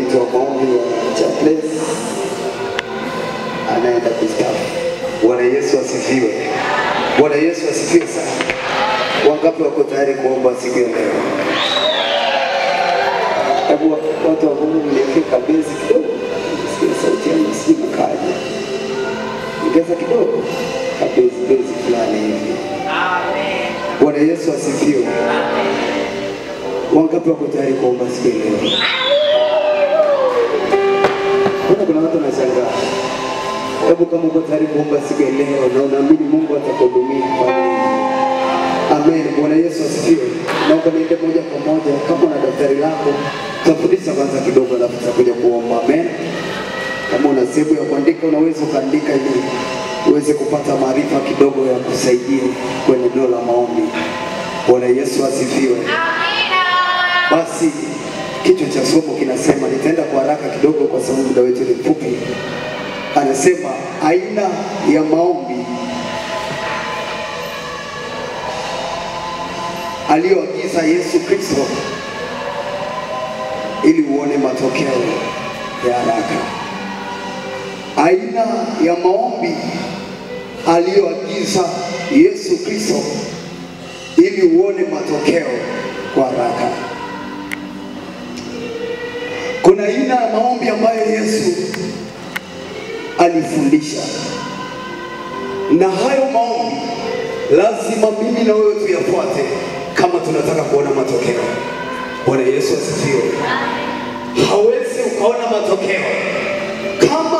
mtu wa maombi wa Chaplains anaenda kustaafu. Bwana Yesu asifiwe. Bwana Yesu asifiwe sana. Wangapi wako tayari kuomba siku ya leo? Hebu watu wa Mungu mlifika bezi kidogo. Sikia sauti yangu si mkaje. Ongeza kidogo. Bezi fulani hivi. Amen. Bwana Yesu asifiwe. Amen. Wangapi wako tayari kuomba siku ya leo? Kuna watu wanashangaa. Hebu kama uko tayari kuomba siku ya leo na unaamini Mungu atakuhudumia kwa nini? Amen. Bwana Yesu asifiwe. Naomba niende moja kwa moja kama una daftari lako, tafundisha kwanza kidogo alafu tutakuja kuomba. Amen. Kama una sehemu ya kuandika unaweza kuandika ili uweze kupata maarifa kidogo ya kusaidia kwenye neno la maombi. Bwana Yesu asifiwe. Amina. Basi kichwa cha somo kinasema, nitaenda kwa haraka kidogo kwa sababu muda wetu ni mfupi. Anasema aina ya maombi aliyoagiza Yesu Kristo ili uone matokeo ya haraka. Aina ya maombi aliyoagiza Yesu Kristo ili uone matokeo kwa haraka. Kuna aina ya maombi ambayo Yesu alifundisha, na hayo maombi lazima mimi na wewe tuyafuate kama tunataka kuona matokeo. Bwana Yesu asifiwe. Hawezi ukaona matokeo kama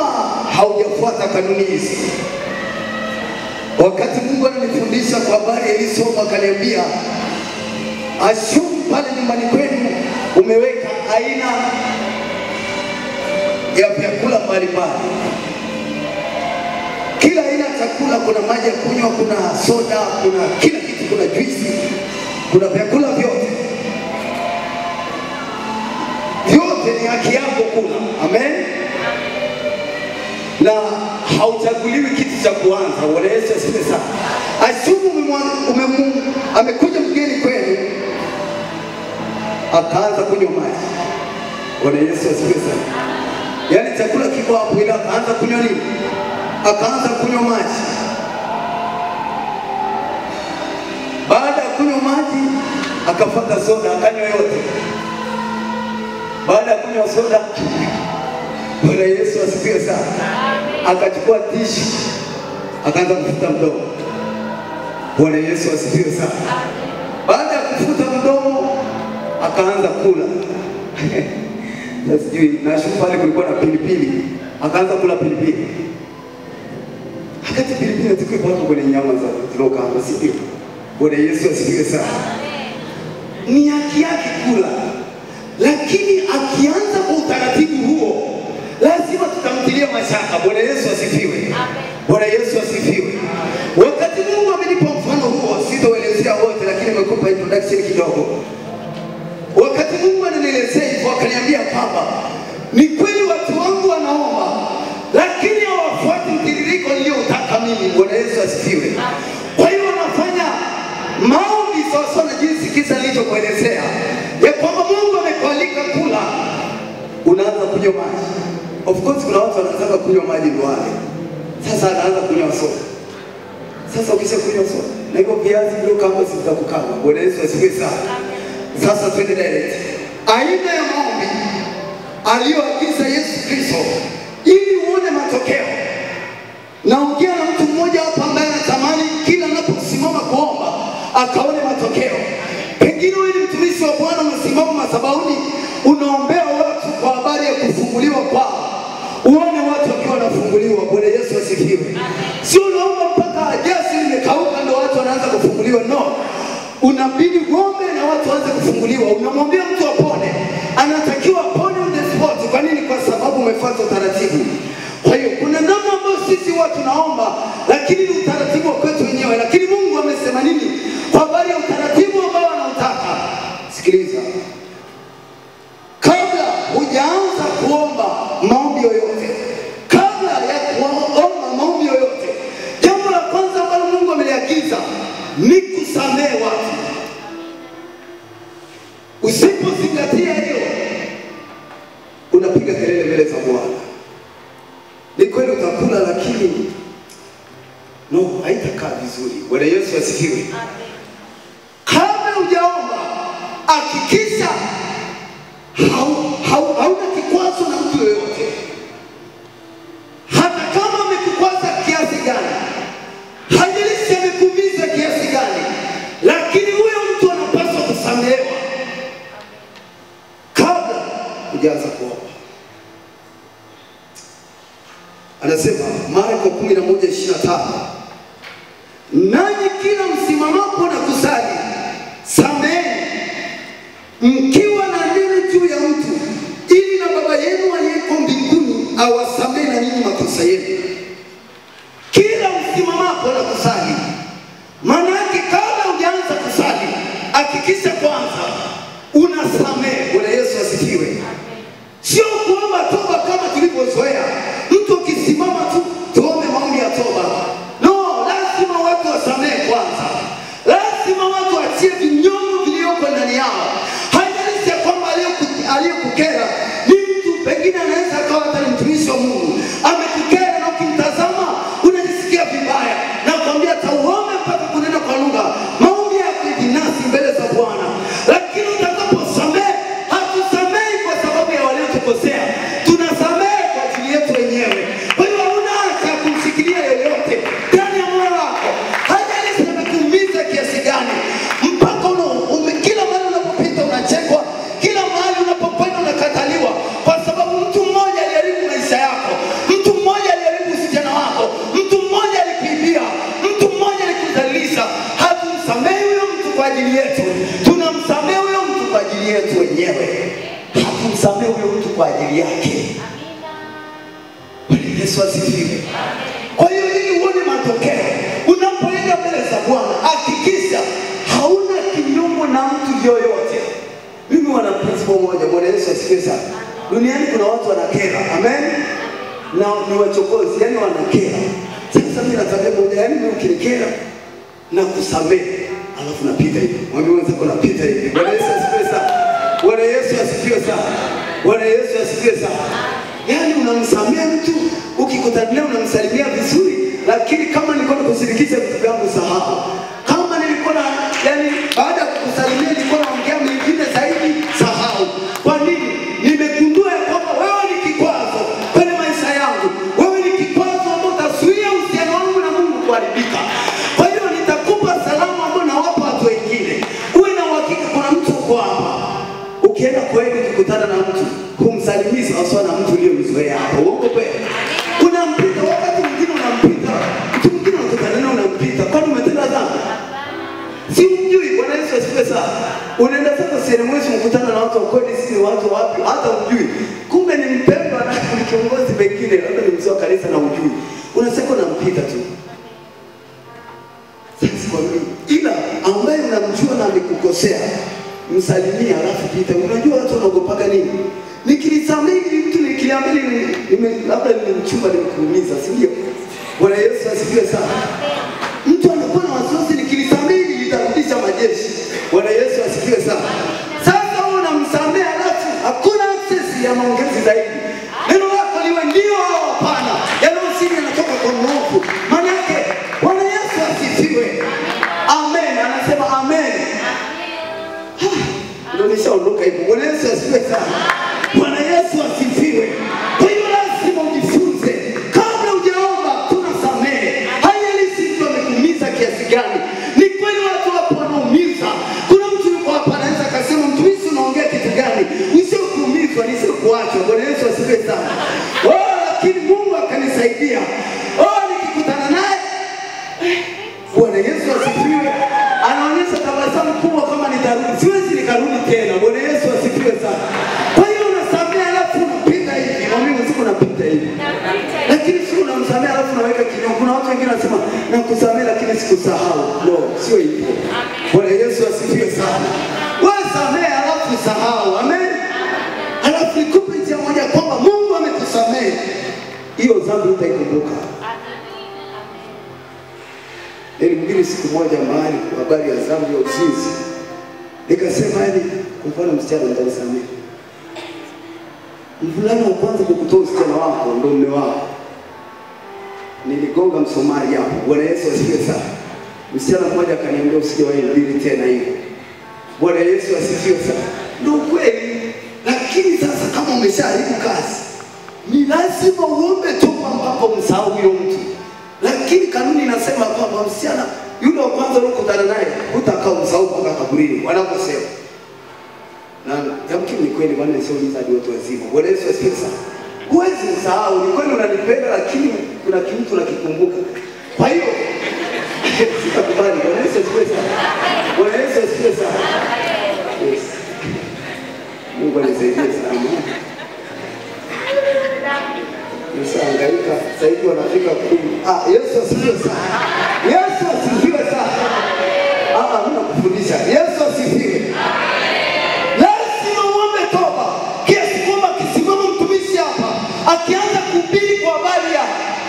haujafuata kanuni hizi. Wakati Mungu ananifundisha kwa habari ya hii somo, akaniambia ashumu pale nyumbani kwenu umeweka aina ya vyakula mbalimbali. Kila aina ya chakula, kuna maji ya kunywa, kuna soda, kuna kila kitu, kuna juisi, kuna vyakula vyote. Vyote ni haki yako kula. Amen. Na hauchaguliwi kitu cha kuanza. Bwana Yesu asifiwe sana. Ashumu amekuja mgeni kwenu akaanza kunywa maji. Bwana Yesu asifiwe sana. Yaani chakula kiko hapo ila akaanza kunywa nini? Akaanza kunywa maji. Baada ya kunywa maji akafuata soda, akanywa yote. Baada ya kunywa soda, Bwana Yesu asifiwe sana, akachukua tishu akaanza kufuta mdomo. Bwana Yesu asifiwe sana. Baada ya kufuta mdomo akaanza kula. Na sijui nashuku pale kulikuwa na pilipili, akaanza kula pilipili. Wakati pilipili tuko hapo kwenye nyama za zilokaanga, sivyo? Bwana Yesu asifiwe sana. Ni haki yake kula, lakini akianza kwa utaratibu huo lazima tutamtilia mashaka. Bwana Yesu asifiwe. Bwana Yesu asifiwe. Wakati Mungu amenipa mfano huo, sitoelezea wote lakini nimekupa introduction kidogo. Wakati Mungu ananielezea hivyo, akaniambia kwamba ni kweli watu wangu wanaomba lakini hawafuati mtiririko niliotaka mimi. Bwana Yesu asifiwe. Kwa hiyo wanafanya maombi sawa na jinsi kisa nilichokuelezea, ya kwamba Mungu amekualika kula, unaanza kunywa maji. Of course kuna watu wanaanza kunywa maji ndio wale. Sasa anaanza kunywa soda. Sasa ukisha kunywa soda, na hivyo viazi ndio kama sitakukama. Bwana Yesu asifiwe sana. Sasa twende direct. Aina ya maombi aliyoagiza Yesu Kristo ili uone matokeo. Naongea na mtu mmoja hapa ambaye anatamani kila anaposimama kuomba akaone matokeo. Pengine wewe ni mtumishi wa Bwana, unasimama madhabahuni unaombea watu kwa habari ya kufunguliwa kwao, uone watu wakiwa wanafunguliwa. Bwana Yesu asifiwe. Sio unaomba mpaka jasi limekauka ndio watu wanaanza kufunguliwa. No, unabidi uombe na watu waanze kufunguliwa. Unamwambia mtu apone, anatakiwa apone on the spot. Kwa nini? Kwa sababu umefuata utaratibu. Kwa hiyo kuna namna ambayo sisi watu naomba lakini ni utaratibu wa kwetu wenyewe, lakini Mungu amesema nini kwa habari ya utaratibu ambao anautaka? Sikiliza, kabla hujaanza kuomba maombi yoyote, kabla ya kuomba maombi yoyote, jambo la kwanza ambalo Mungu ameliagiza ni kusamehe watu. Usipozingatia hiyo, unapiga kelele mbele za Bwana. Ni kweli utakula, lakini no, haitakaa vizuri. Bwana Yesu asifiwe. Kabla hujaomba, hakikisha hauna kikwazo na mtu yoyote. Hata kama amekukwaza kiasi gani, hajalishi amekuumiza kiasi gani, lakini huyo mtu anapaswa kusamehewa kabla hujaanza kuomba. Anasema Marko 11:25, nanyi kila msimamapo na kusali, sameheni mkiwa na neno juu ya mtu, ili na Baba yenu aliyeko mbinguni awasamehe na ninyi makosa yenu. Kila msimamapo na kusali, maana yake kabla hujaanza kusali, hakikisha kwanza unasamehe. Bwana Yesu asifiwe. Sio kuomba toba kama tulivyozoea. Mtu ukisimama tu tuombe maombi ya toba. No, lazima watu wasamehe kwanza. Lazima watu waachie vinyongo vilivyoko ndani yao. Haijalishi kwamba aliyekukera ni mtu, pengine anaweza akawa hata mtumishi wa Mungu. Amekukera na ukimtazama unajisikia vibaya. Na kwambia tauombe mpaka kunena kwa lugha. Maombi yako binafsi mbele za Bwana. Lakini utakaposamehe, hatusamehi kwa sababu ya waliotukosea. Tunasamehe kwa ajili yetu wenyewe. Kwa hiyo hauna haja kumshikilia yoyote ndani ya moyo wako. Haijalishi amekuumiza kiasi gani. Mpaka kila mahali unapopita unachekwa, kila mahali unapokwenda unakataliwa, kwa sababu mtu mmoja aliharibu maisha yako, mtu mmoja aliharibu vijana wako, mtu mmoja alikuibia, mtu mmoja alikudhalilisha. Hatumsamehe huyo mtu kwa ajili yetu, tunamsamehe huyo mtu kwa ajili yetu wenyewe. Hatumsamehe huyo mtu kwa ajili yake. Bwana Yesu asifiwe. Kwa hiyo ili uone matokeo unapoenda mbele za Bwana, hakikisha hauna kinyongo na mtu yoyote. Mimi wana principle moja. Bwana Yesu asifiwe sana. Duniani kuna watu wanakera, amen, na ni wachokozi, yani wanakera. Sasa mimi nataka moja, yani mimi ukinikera na kusamehe, alafu napita hivi. Mwambie wenzako napita hivi. Bwana Yesu asifiwe sana. Bwana Yesu asifiwe sana. Bwana Yesu asifiwe sana. Yani unamsamehe mtu, ukikutana naye unamsalimia vizuri, lakini kama nilikuwa nakushirikisha vitu vyangu sahau. Kama nilikuwa yani baada ya kukusalimia nilikuwa naongea mengine zaidi, sahau. Kwa nini? Nimegundua kwamba wewe ni kikwazo kwenye maisha yangu. Wewe ni kikwazo ambao utazuia uhusiano wangu na Mungu kuharibika. Kwa hiyo nitakupa salamu ambao nawapa watu wengine. Uwe na uhakika kuna mtu uko hapa. Ukienda kweli ukikutana na mtu, humsalimizi sawa na mtu uliyemzoea hapo. Uogope. Unampita wakati mwingine unampita. Mtu mwingine unakutana naye unampita. Kwani umetenda dhambi? Si mjui. Bwana Yesu asifiwe sana. Unaenda sasa sehemu mwezi mkutana na watu wa kweli, si watu wapi hata mjui. Kumbe ni mpendwa na ni kiongozi pengine, labda ni mzee wa kanisa na mjui. Unasema unampita tu. Sasa kwa nini? Ila ambaye unamjua na amekukosea, msalimia alafu pita. Unajua watu wanaogopaga nini? Nikilisamehe mtu nikiliambia labda nimemchumba nimekuumiza, si ndio? Bwana Yesu asifiwe sana. Mtu anakuwa na wasiwasi, nikilisamehe nitarudisha majeshi. Bwana Yesu asifiwe sana. Sasa wewe unamsamehe alafu hakuna access ya maongezi zaidi. Neno lako liwe ndio au hapana. Yanayosiri yanatoka kwa Mungu. Maana yake Bwana Yesu asifiwe. Amen. Anasema amen. Ndio nishaondoka hivyo. Bwana Yesu asifiwe sana. Bwana Yesu asifiwe. Kwa hiyo lazima ujifunze kabla hujaomba tunasamehe. Haijalishi mtu amekuumiza kiasi gani. Ni kweli watu hapo wanaumiza. Kuna mtu yuko hapa anaweza kusema mtumishi unaongea kitu gani? Nisiokuumizwa, nisiokuachwa. Bwana Yesu asifiwe sana. Lakini Mungu akanisaidia. Nikikutana naye Bwana Yesu asifiwe. Anaonyesha tabasamu kubwa kama nitarudi. Siwezi nikarudi tena. Bwana Yesu asifiwe sana. Kwa hiyo unasamehe alafu unapita hivi. Mwambie usiku unapita hivi. Lakini sio unamsamehe alafu unaweka kinyongo. Kuna watu wengine wanasema nakusamehe lakini sikusahau. No, sio hivyo. Bwana Yesu asifiwe sana. Wewe samehe alafu sahau. Amen. Alafu nikupe njia moja kwamba Mungu amekusamehe. Hiyo dhambi utaikumbuka. Nilihubiri siku moja mahali kwa habari ya dhambi ya uzinzi. Nikasema kwa mfano msichana nitasamehe. Mvulana wa kwanza kukutoa usichana wako ndio mume wako. Niligonga msomali hapo. Bwana Yesu asifiwe sana. Msichana mmoja akaniambia usijawahi mbili tena hiyo. Bwana Yesu asifiwe sana. Ndio kweli. Lakini sasa kama umeshaharibu kazi, ni lazima uombe toba mpaka umsahau huyo mtu. Lakini kanuni inasema kwamba msichana yule wa kwanza unakutana naye utakaa umsahau mpaka kaburini wanaposema. Na yamkini ni kweli bwana sio mzadi watu wazima. Bwana Yesu asifiwe sana. Huwezi msahau, ni kweli unanipenda lakini kuna kitu unakikumbuka. Kwa hiyo sitakubali. Bwana Yesu asifiwe sana. Bwana Yesu asifiwe sana. Yes. Mungu anisaidie sana. Nisahangaika sasa hivi wanafika 10. Yesu asifiwe sana. Yesu asifiwe sana. Mimi nakufundisha. Yesu asifiwe. Lazima uombe toba. Kiasi kwamba kisimama mtumishi hapa akianza kuhubiri kwa habari ya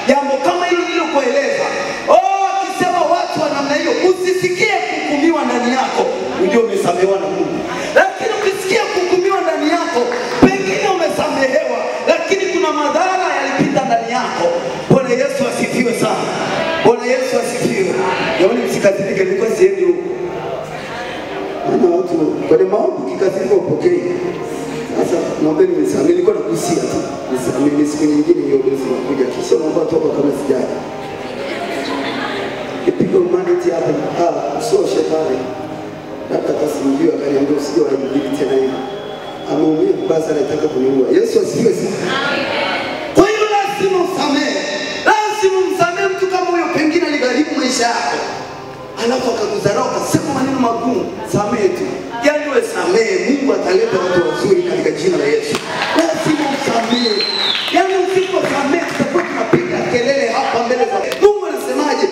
jambo kama hilo nililokueleza. Akisema watu wa namna hiyo usisikie kuhukumiwa ndani yako, ndio umesamehewa na Mungu. Lakini ukisikia kuhukumiwa ndani yako, pengine umesamehewa, lakini kuna madhara yalipita ndani yako. Bwana Yesu asifiwe sana. Bwana Yesu asifiwe. Yaani msikatike, nilikuwa siendi huko. Maana watu kwenye maombi kikatike upokee. Sasa naomba nimesamehe, nilikuwa nakusia tu. Nisamehe siku nyingine hiyo ndio zinakuja. Kisha naomba toba kama sijali. Kipigo humanity hapa, sio shetani. Hata kasimjua akaniambia usije waibili tena hivi. Ameumia basi anataka kuniua. Yesu asifiwe sana. Kwa hiyo lazima usamehe. Lazima umsamehe mtu kama huyo, pengine aligharimu maisha yako. Alafu akakudharau akasema maneno magumu, samehe tu. Yaani wewe samehe, Mungu ataleta watu wazuri katika jina la Yesu. Lazima usamehe. Yaani usiposamehe tutakuwa tunapiga kelele hapa mbele za Mungu. Anasemaje?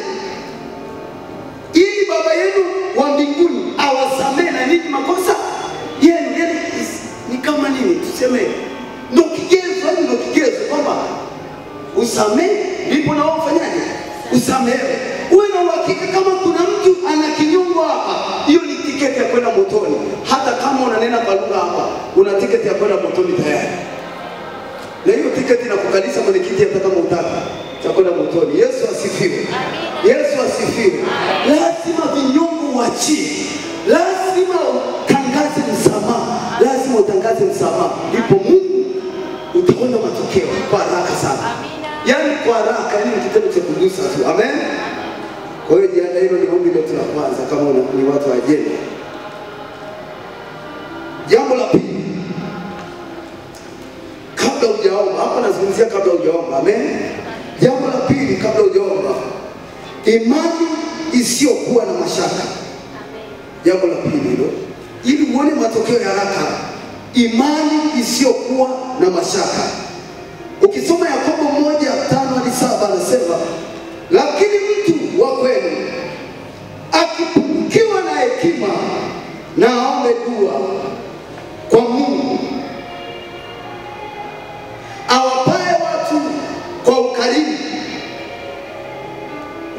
Ili Baba yenu wa mbinguni awasamehe na ninyi makosa yenu. Yaani ni kama nini? Tuseme ndio kigezo, ndio kigezo kwamba usamehe ndipo na wafanyaje? Usamehe. Uwe na uhakika kama kuna mtu ana kinyongo hapa, hiyo ni tiketi ya kwenda motoni. Hata kama unanena kwa lugha hapa, una tiketi ya kwenda motoni tayari. Na hiyo tiketi inakukalisha kwenye kiti hata kama utaka cha kwenda motoni. Yesu asifiwe. Yesu asifiwe. Lazima vinyongo uachie. Lazima utangaze msamaha. Lazima utangaze msamaha. Ndipo Mungu utaona matokeo kwa haraka sana. Yaani kwa haraka, ni kitendo cha kugusa tu. Amen. Kwa hiyo jiandae, hilo ni ombi letu la kwanza kama ni watu wa ajenda. Jambo la pili, kabla hujaomba, hapa nazungumzia kabla hujaomba. Amen. Jambo la pili kabla hujaomba, imani isiyokuwa na mashaka. Jambo la pili hilo, ili uone matokeo ya haraka, imani isiyokuwa na mashaka. Ukisoma Yakobo 1:5-7 anasema, lakini mtu wa kweli akipungukiwa na hekima na aombe dua kwa Mungu awapae watu kwa ukarimu,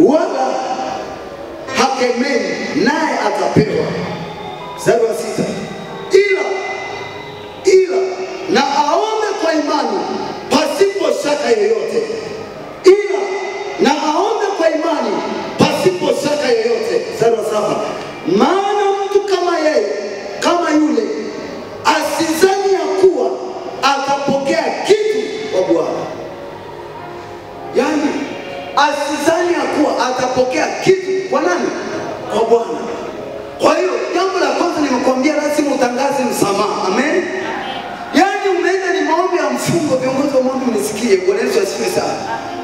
wala hakemei, naye atapewa. Mstari wa 6, ila na aombe kwa imani pasipo shaka yoyote. Ila na aombe kwa imani pasipo shaka yoyote. Mstari wa 7, maana mtu kama yeye, kama yule, asizani ya kuwa atapokea kitu kwa Bwana. Yaani asizani ya kuwa atapokea kitu kwa nani? Kwa Bwana. Kwa hiyo jambo la kwanza nimekuambia, lazima utangaze msamaha. Amen. Yaani umeenda ni maombi ya mfungo, viongozi wa maombi mnisikie. Bwana Yesu asifiwe sana.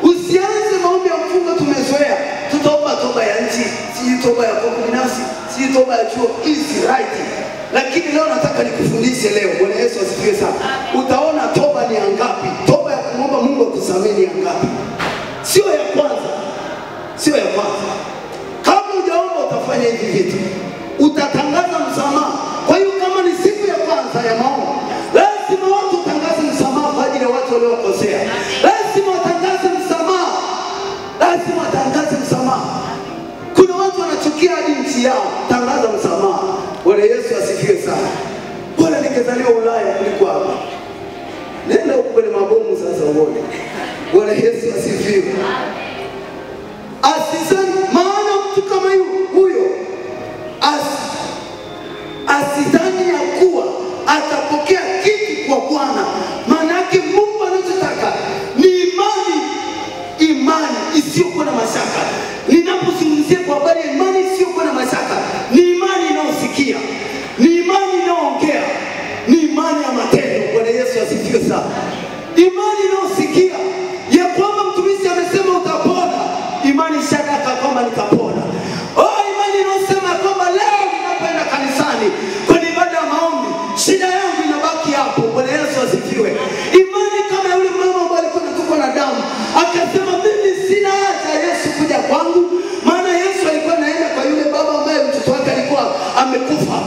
Usianze maombi ya mfungo tumezoea. Tutaomba toba ya nchi, si toba ya kwa binafsi, si toba ya chuo, is right. Lakini leo nataka nikufundishe leo. Bwana Yesu asifiwe sana. Utaona toba ni ngapi? Toba ya kumwomba Mungu akusamehe ni ngapi? Sio ya kwanza. Sio ya kwanza. Kabla hujaomba utafanya hivi vitu. Utatangaza msamaha. Kwa hiyo kama ni siku ya kwanza ya maombi, lazima watu tangaze msamaha kwa ajili ya watu waliokosea. Lazima watangaze msamaha. Lazima watangaze msamaha. Kuna watu wanachukia hadi nchi yao. Tangaza msamaha. Bwana Yesu asifiwe sana. Bwana ningezaliwa Ulaya kuliko hapa. Nenda huko kwenye mabomu sasa uone. Bwana Yesu asifiwe. Asizani, maana mtu kama huyo asidhani ya kuwa atapokea kitu kwa Bwana. Maana yake Mungu anachotaka ni imani isiyokuwa na mashaka. Ninapozungumzia kwa habari ya imani isiyokuwa na mashaka, ni imani inayosikia, ni imani inayoongea, ni imani ya matendo. Bwana Yesu asifiwe sana. Imani inayosikia ya kwamba mtumishi amesema utapona, imani shaka kwamba nitapona. Imani inayosema kwamba leo ninapoenda kanisani kwenye ibada ya maombi, shida yangu inabaki hapo. Bwana Yesu asifiwe. Imani kama yule mama ambaye alikuwa anatokwa na damu, akasema mimi sina haja Yesu kuja kwangu, maana Yesu alikuwa anaenda kwa yule baba ambaye mtoto wake alikuwa amekufa.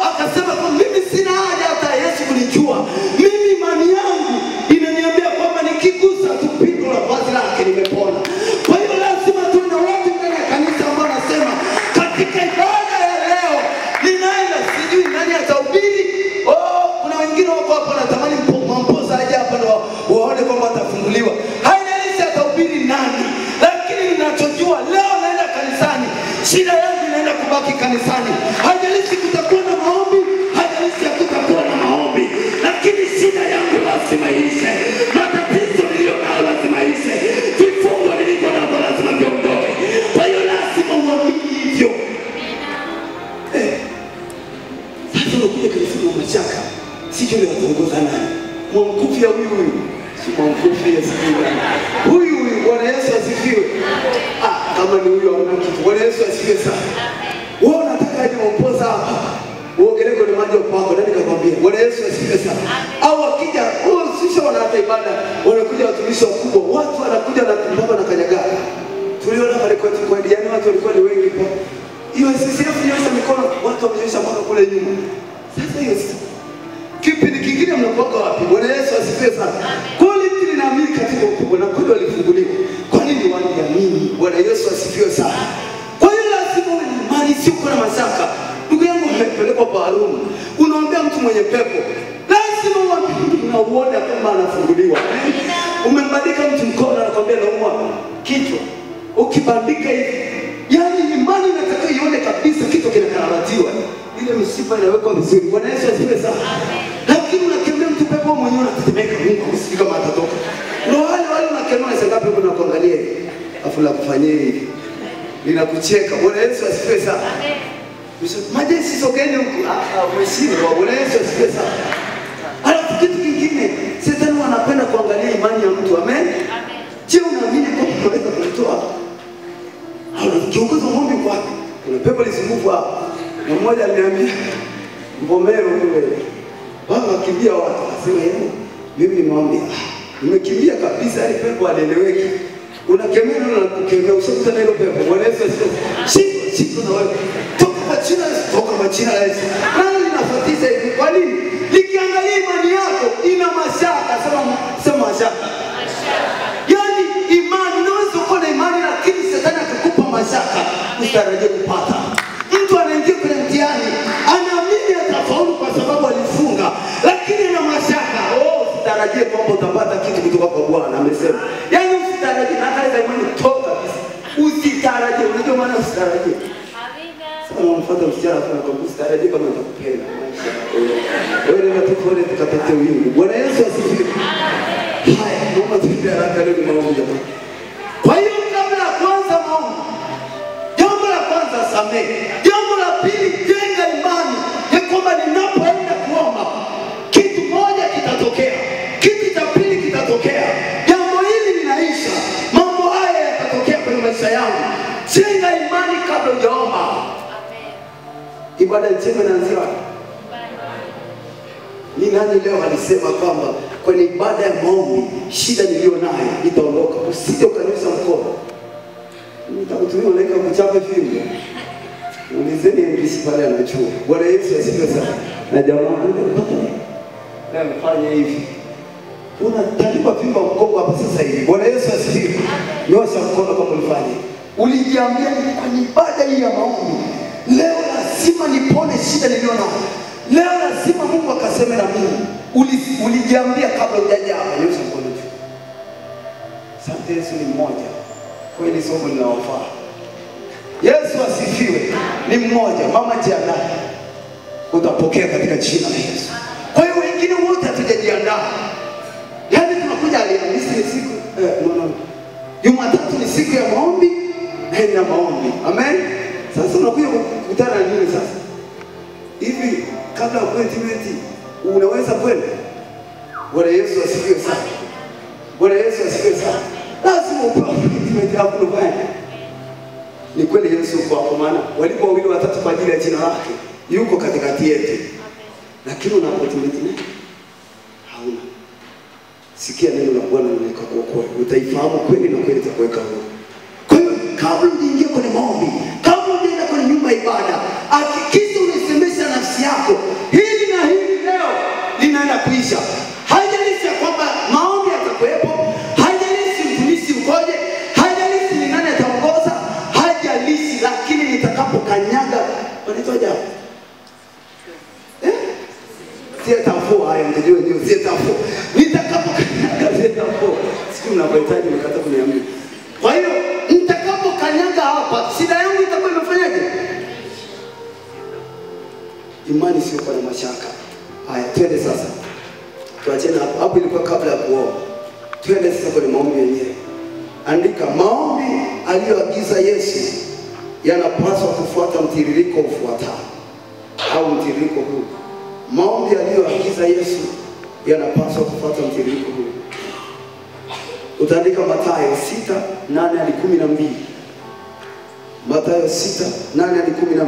Akasema kwa mimi sina haja hata Yesu kunijua. Mimi imani yangu inaniambia kwamba nikigusa tu pindo la vazi lake nimepona. Kwa hiyo lazima tuwe na watu ndani ya kanisa ambao wanasema katika ibada ya leo ninaenda, sijui nani atahubiri. Kuna wengine wako hapa wanatamani mampoza aje hapa na waone kwamba atafunguliwa. Haijalishi atahubiri nani, lakini ninachojua leo naenda kanisani, shida yangu inaenda kubaki kanisani. Haijalishi kutakuwa na maombi, haijalishi kutakuwa na maombi, lakini shida yangu lazima ishe. Matatizo nilionayo lazima ishe. Vifungo nilivyo navyo lazima viondoke. Kwa hiyo lazima uamini hivyo. Sasa unakuja kanisani na mashaka, sijui leo ataongoza nani. Mwamkufia huyu, si mwamkufia sikiwa huyu. Bwana Yesu asifiwe. Kama ni huyu hauna kitu. Bwana Yesu asifiwe sana. Wewe unataka aje mpoza hapa, uogelee kwenye maji ya upako, nani kakwambia? Bwana Yesu asifiwe sana. Au akija sisi wanaacha ibada, wanakuja watumishi wakubwa, watu wanakuja na baba na kanyaga. Tuliona pale kwa Diani watu walikuwa ni wengi kwa hiyo sisi tunyoosha mikono, watu wamenyoosha mpaka kule nyuma. Sasa hiyo kipindi kingine mnakuwa wapi? Bwana Yesu asifiwe sana. Quality linaamini katika ukubwa na kweli walifunguliwa. Kwa nini waliamini? Bwana Yesu asifiwe sana. Kwa hiyo lazima imani sio kuna mashaka. Ndugu yangu umepelekwa baharini, unaombea mtu mwenye pepo, lazima uamini na uone kwamba anafunguliwa. Umembandika mtu mkono anakuambia naumwa kichwa, ukibandika hivi, yani imani inataka ione kabisa kitu kinakarabatiwa, ile msiba inawekwa vizuri. Bwana Yesu asifiwe sana. Lakini unakemea mtu pepo mwenyewe unatetemeka, Mungu usifika kama atatoka. Ndio wale unakemea sasa pepo na kuangalia hivi, afu la kufanyia hivi, ninakucheka. Bwana Yesu asifiwe sana. Maji sisogeni huku, umeshindwa. Bwana Yesu asifiwe sana. Alafu kitu kingine, shetani anapenda kuangalia imani ya mtu. Amen. Je, unaamini kwamba unaweza kutoa? Kiongozi wa ng'ombe kwa kuna pepo lisumbufu hapa. Na mmoja aliniambia Mbomero yule, baba akimbia watu, asema yeye mimi nimwambia nimekimbia kabisa, ile pepo alieleweki. Unakemea na kukemea, usikuta na ile pepo. Bwana Yesu asifiwe. Shika na wewe. Toka majina ya Yesu. Nani linafuatisha hivi? Kwa nini? Likiangalia imani yako ina mashaka, sema mashaka. Yaani imani, unaweza kuwa na imani lakini shetani akakupa mashaka, usitarajie kupata. Mtu anaingia kwenye mtihani, anaamini atafaulu kwa sababu alifunga, lakini ana mashaka. Usitarajie kwamba utapata kitu kutoka kwa Bwana, amesema. Yaani usitarajie, na kale imani toka kabisa. Usitarajie, unajua maana usitarajie. Unamfuata msichana kwa kukustarajia kama atakupenda maisha. Wewe ndio tukone tukapate wingi. Bwana Yesu asifiwe. Haya, naomba tuende haraka leo maombi jamani. Kwa hiyo kabla ya kwanza maombi, jambo la kwanza samehe. Jambo la pili, jenga imani ya kwamba ninapoenda kuomba kitu moja kitatokea, kitu cha pili kitatokea, jambo hili linaisha, mambo haya yatatokea kwenye maisha yangu. Jenga imani kabla hujaomba. Ibada njema inaanzia wapi? Ni nani leo alisema kwamba kwenye ibada ya maombi shida niliyo nayo itaondoka? Usije ukanyosha mkono. Nitakutumia malaika kuchapa fimbo. Ulizeni English pale anachua. Bwana Yesu asifiwe sana. Na jamaa leo mfanye hivi. Unatalipa fimbo mkongo hapa sasa hivi. Bwana Yesu asifiwe. Nyosha mkono kama ulifanya. Ulijiambia kwenye ibada hii ya maombi, leo lazima nipone shida niliyo nayo. Leo lazima Mungu akaseme na mimi. ulijiambia kabla hujaja hapa, nyosha mkono juu. Asante Yesu ni mmoja. Kweli somo linawafaa. Yesu asifiwe. Ni mmoja. Mama jiandae. Utapokea katika jina la Yesu. Kwa hiyo wengine wote hatujajiandaa. Yaani tunakuja Alhamisi ni siku Jumatatu ni siku ya maombi na maombi. Amen. Sasa unakuja kukutana na nini sasa? Hivi kabla appointment unaweza kwenda? Bwana Yesu asifiwe sana. Bwana Yesu asifiwe sana. Lazima upewe appointment hapo nufanye. Ni kweli Yesu kwa maana walipo wawili watatu kwa ajili ya jina lake yuko katikati yetu. Lakini una appointment nini? Hauna. Sikia neno la Bwana likakuokoa. Utaifahamu kweli na kweli itakuweka huru. Kwa hiyo kabla uingie kwenye maombi, kabla unaenda kwenye nyumba ya ibada, hakikisha unasemesha nafsi yako, hili na hili leo linaenda kuisha. Haijalishi kwamba maombi yatakuwepo, haijalishi mtumishi ukoje, haijalishi ni nani ataongoza, haijalishi, lakini nitakapokanyaga wanaitwaje hapo? Sietafua haya mtajua ndio sietafua. Nitakapokanyaga sietafua. Siku mnapohitaji mkata kuniambia. Kwa hiyo nitakapokanyaga hapa shida yangu itakuwa imefanyaje? Imani sio kwa mashaka. Haya twende sasa. Tuachane hapo. Hapo ilikuwa kabla ya kuomba. Twende sasa kwenye maombi yenyewe. Andika maombi aliyoagiza Yesu yanapaswa kufuata mtiririko ufuatao au mtiririko huu. Maombi aliyoagiza Yesu yanapaswa kufuata mtiririko huu. Utaandika Mathayo 6:8-12. Mathayo 6:8-12.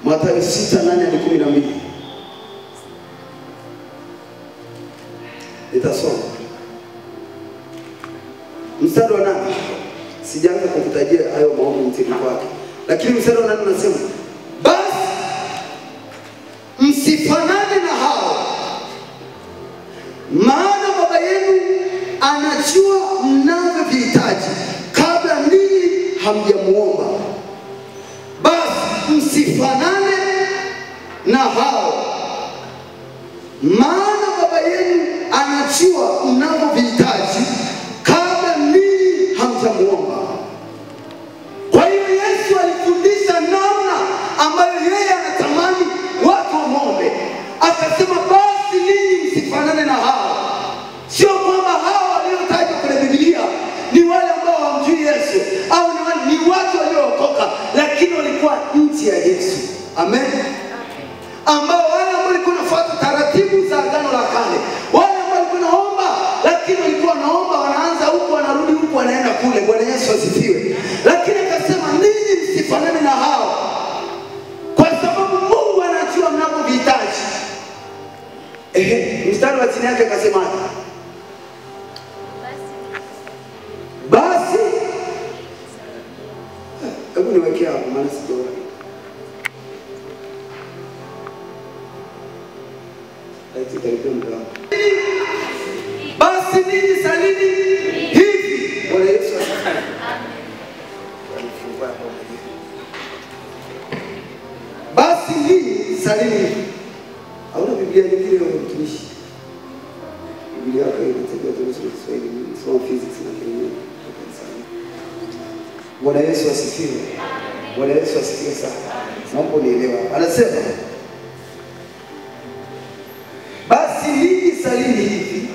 Mathayo 6:8-12. Nitasoma. Mstari wa 8. Sijaanza kukutajia hayo maombi mtiririko wake. Lakini mstari wa 8 unasema, basi msifanane na hao, maana Baba yenu anajua mnavyovihitaji kabla ninyi hamjamuomba. Basi msifanane na hao, maana Baba yenu anajua mnavyovihitaji kabla ninyi hamjamuomba. Kwa hiyo Yesu alifundisha namna ambayo yeye anatamani watu waombe. Akasema basi ninyi msifanane na hao. Sio kwamba hao waliotajwa kwenye Biblia ni wale ambao hawamjui Yesu au ni watu waliookoka lakini walikuwa nje ya Yesu. Amen. Ambao wale ambao walikuwa wanafuata taratibu za agano la kale. Wale ambao walikuwa naomba lakini walikuwa wanaomba wanaanza huko wanarudi huko wanaenda kule. Bwana Yesu asifiwe. Lakini akasema ninyi msifanane na hao. Kwa sababu Mungu anajua mnavyovihitaji. Mstari wa chini yake akasema basi hebu niweke hapo maana sijaona. Basi ninyi salini hivi. Bwana Yesu asifiwe. Basi ninyi salini hivi. Hauna Biblia nyingine ya mtumishi? Biblia yako inatabia tu Kiswahili, sio physics na kingine. Bwana Yesu asifiwe. Bwana Yesu asifiwe sana. Naomba nielewa. Anasema basi ninyi salini hivi.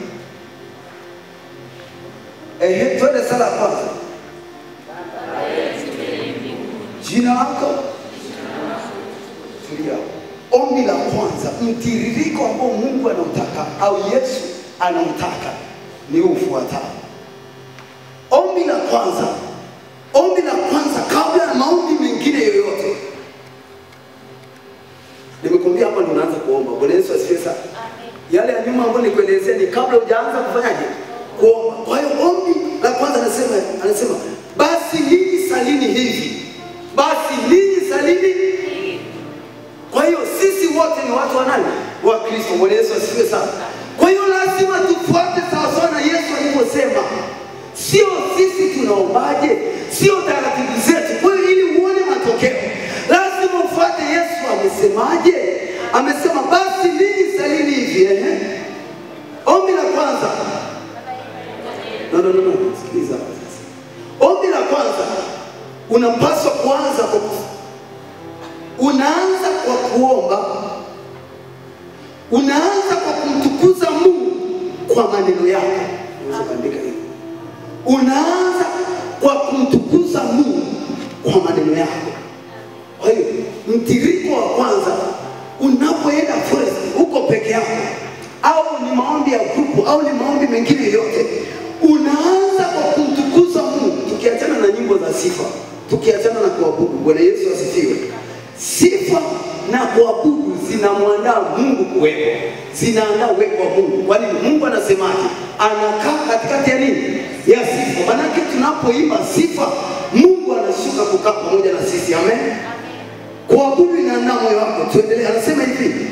Twende sala kwanza. Jina lako. Tulia. Ombi la kwanza, mtiririko ambao Mungu anautaka au Yesu anautaka ni ufuatao. Ombi la kwanza kabla ya maombi mengine yoyote. Nimekuambia hapa ndio unaanza kuomba. Bwana Yesu asifiwe sana. Yale ya nyuma ambayo nikuelezea ni kabla hujaanza kufanyaje? Kuomba. Kwa hiyo ombi la kwanza anasema basi ninyi salini hivi. Basi ninyi salini. Kwa hiyo sisi wote ni watu wa nani? Wa Kristo. Bwana Yesu asifiwe sana. Kwa hiyo lazima tufuate sawasawa na Yesu alivyosema. Sio sisi tunaombaje, sio taratibu zetu. Kwa hiyo ili uone matokeo lazima ufuate Yesu amesemaje. Amesema basi ninyi salini hivi. Ombi la kwanza. No. Sikiliza sasa. Ombi la kwanza unapaswa kuanza kwa unaanza kwa kuomba. Unaanza kwa kumtukuza Mungu kwa maneno yako. Unaweza kuandika hivi. Unaanza kwa kumtukuza Mungu kwa maneno yako. Kwa hiyo mtiririko wa kwanza unapoenda forest uko peke yako au ni maombi ya grupu au ni maombi mengine yote, unaanza kwa kumtukuza Mungu. Tukiachana na nyimbo za sifa, tukiachana na kuabudu. Bwana Yesu asifiwe. Sifa na kuabudu zinamwandaa Mungu kuwepo, zinaandaa uwepo wa Mungu. Kwa nini? Mungu anasemaje? Anakaa katikati ya nini? Ya sifa. Maana tunapoimba sifa, Mungu anashuka kukaa pamoja na sisi. Amen. Kuabudu inaandaa moyo wako. Tuendelee. Anasema hivi,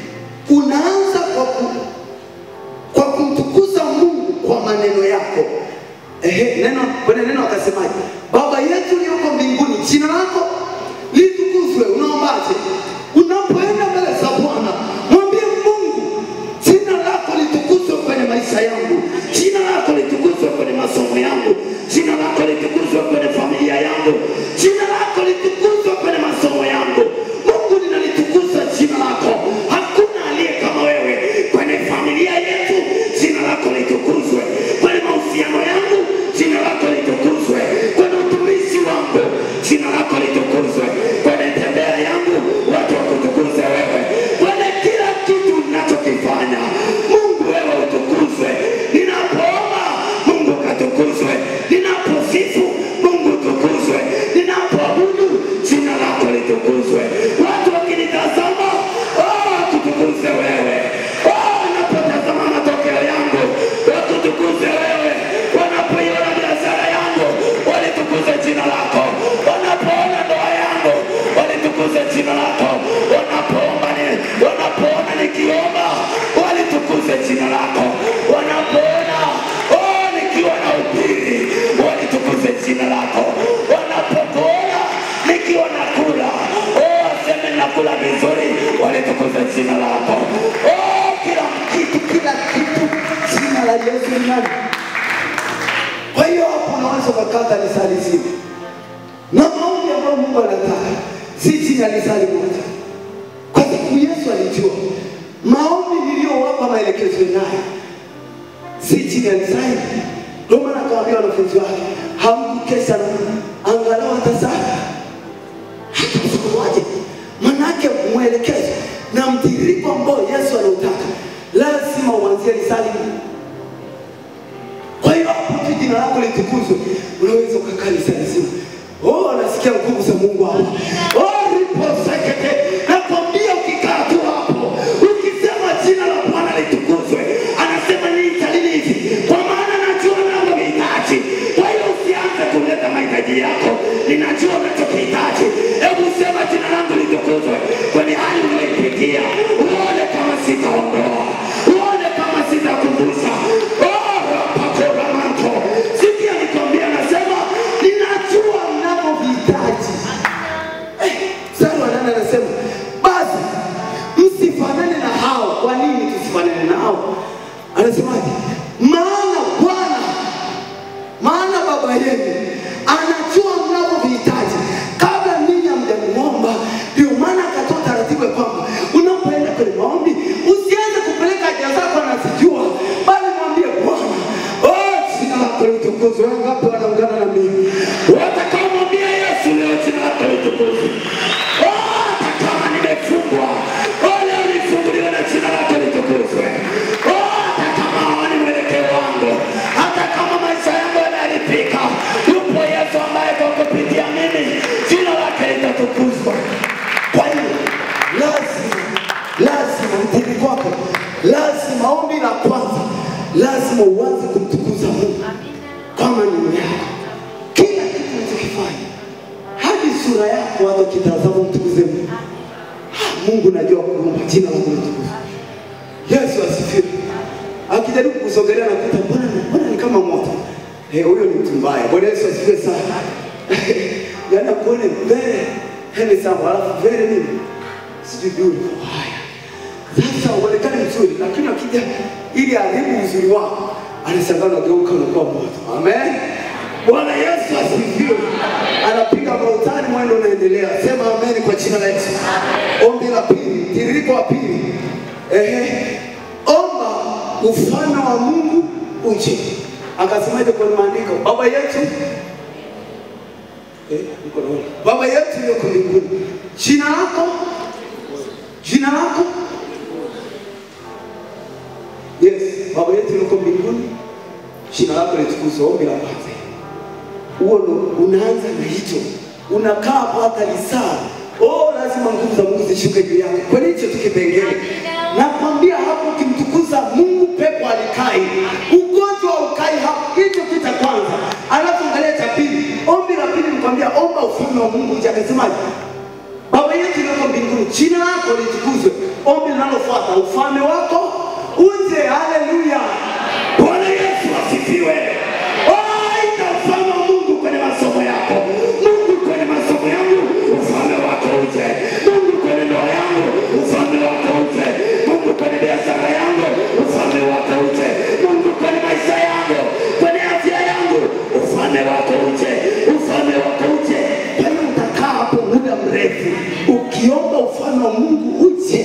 unaanza kwa kumtukuza Mungu kwa maneno yako. Neno akasemaje? Baba yetu ulioko mbinguni, jina lako litukuzwe. Unaombaje? Unapoenda mbele za Bwana, mwambie Mungu, jina lako litukuzwe kwenye maisha yangu, jina lako litukuzwe kwenye masomo yangu, jina lako litukuzwe kwenye familia yangu, jina lako litukuzwe kwenye masomo yangu. Mungu, ninalitukuza jina lako. Hakuna aliye kama wewe kwenye familia yetu. Jina lako litukuzwe kwenye mahusiano yangu, jina lako litukuzwe kwenye utumishi wangu, jina lako litukuzwe kwenye tembea yangu, watu wakutukuze wewe kwenye kila kitu ninachokifanya. Mungu, wewe utukuzwe. Ninapoomba, Mungu katukuzwe. Ninaposifu, Mungu tukuzwe. Ninapoabudu, jina lako litukuzwe. Watu wakinitazama, kutukuze wewe. Wanapotazama matokeo yangu, wakutukuze wewe. Wanapoiona biashara yangu, walitukuze jina lako. Wanapoona ndoa yangu, walitukuze jina lako. Wanapoona nikiomba, walitukuze jina lako. Wanapoona nikiwa na upili, walitukuze jina lako. Wanapoona nikiwa nakula, waseme nakula vizuri, walitukuze jina lako. Kila kitu jina la Yesu ni nani? Kwa hiyo hapo unaweza kukata lisali zima. Na maombi ambayo Mungu anataka si jina lisali moja. Kwa sababu Yesu alijua maombi niliyowapa maelekezo nayo si jina lisali. Ndio maana akawaambia wanafunzi wake, hamkukesha na angalau hata saa hata siku moja. Manake mwelekezo na mtiririko ambao Yesu anautaka lazima uanzie lisali. Kwa hiyo hapo jina lako litukuzwe, unaweza kukaa lisali zima. Nasikia nguvu za Mungu hapo. Riposekete. Nakwambia ukikaa tu hapo, ukisema jina la Bwana litukuzwe, anasema niitalini hivi, kwa maana najua unachohitaji. Kwa hiyo usianze kuleta mahitaji yako, ninajua unachokihitaji. Hebu sema jina langu litukuzwe kwenye hali unayoipitia. Uone kama sitaondoa, uone kama sitakumbusha. Sikia nikwambia, anasema ninajua mnavyovihitaji. Sasa anasema basi msifanane na hao. Kwa nini tusifanane nao? Anasemaje? Maana Baba yenu anajua mnavyovihitaji kabla ninyi hamjamuomba. Ndio maana akatoa taratibu ya kwamba unapoenda kwenye maombi usianze kupeleka haja zako anazijua, bali mwambie Bwana, jina lako litukuzwe. Wangapi wanaungana na mimi? Watakaomwambia Yesu leo, jina lako litukuzwe. Hata kama nimefungwa, leo nifunguliwe na jina lako litukuzwe. Hata kama ni mwelekeo wangu, hata kama maisha yangu yanaharibika, yupo Yesu ambaye kwa kupitia mimi jina lake litatukuzwa. Kwa hiyo lazima mtiririko wako, lazima ombi la kwanza, lazima uanze kumtukuza Mungu kwa maneno yako. Kila kitu unachokifanya, hadi sura yako watu kitazama, mtukuze Mungu. Mungu najua kuomba, jina lako litukuzwe. Yesu asifiwe. Akijaribu kusogelea na kuta, Bwana ni kama moto. Huyo ni mtu mbaya. Bwana Yesu asifiwe sana. Yana kuone mbele, sawa, alafu mbele nini? Sijui haya. Sasa uonekane mzuri, lakini akija ili aribu uzuri wako, anashangaa unageuka unakuwa moto. Amen. Bwana Yesu asifiwe. Anapiga mautani, mwendo unaendelea. Sema amen kwa jina la Yesu. Ombi la pili, tiririko wa pili. Omba ufalme wa Mungu uje. Akasemaje kwa maandiko? Baba yetu Baba yetu uliye mbinguni, jina lako Yes, Baba yetu uliye mbinguni, jina lako litukuzwe. Ombi la kwanza. Huo unaanza na hicho. Unakaa hapa lisaa. Lazima nguvu za Mungu zishuke juu yako. Kwa hicho tukipengele. Nakwambia hapo ukimtukuza Mungu pepo alikai. Ugonjwa ukai hapo. Hicho kitu cha kwanza. Alafu angalia cha pili. Ombi la pili nikwambia omba ufalme wa Mungu uje. Akasemaje? Baba yetu uliye mbinguni, jina lako litukuzwe. Ombi linalofuata, ufalme wako uje. Haleluya. Bwana Yesu asifiwe. Ufalme wa Mungu kwenye masomo yako. Mungu kwenye masomo yangu, ufalme wako uje. Mungu kwenye ndoa yangu, ufalme wako uje. Mungu kwenye biashara yangu, ufalme wako uje. Mungu kwenye maisha yangu, kwenye afya yangu, ufalme wako uje. Ufalme wako uje. Kwa hiyo utakaa hapo muda mrefu ukiomba ufalme wa Mungu uje.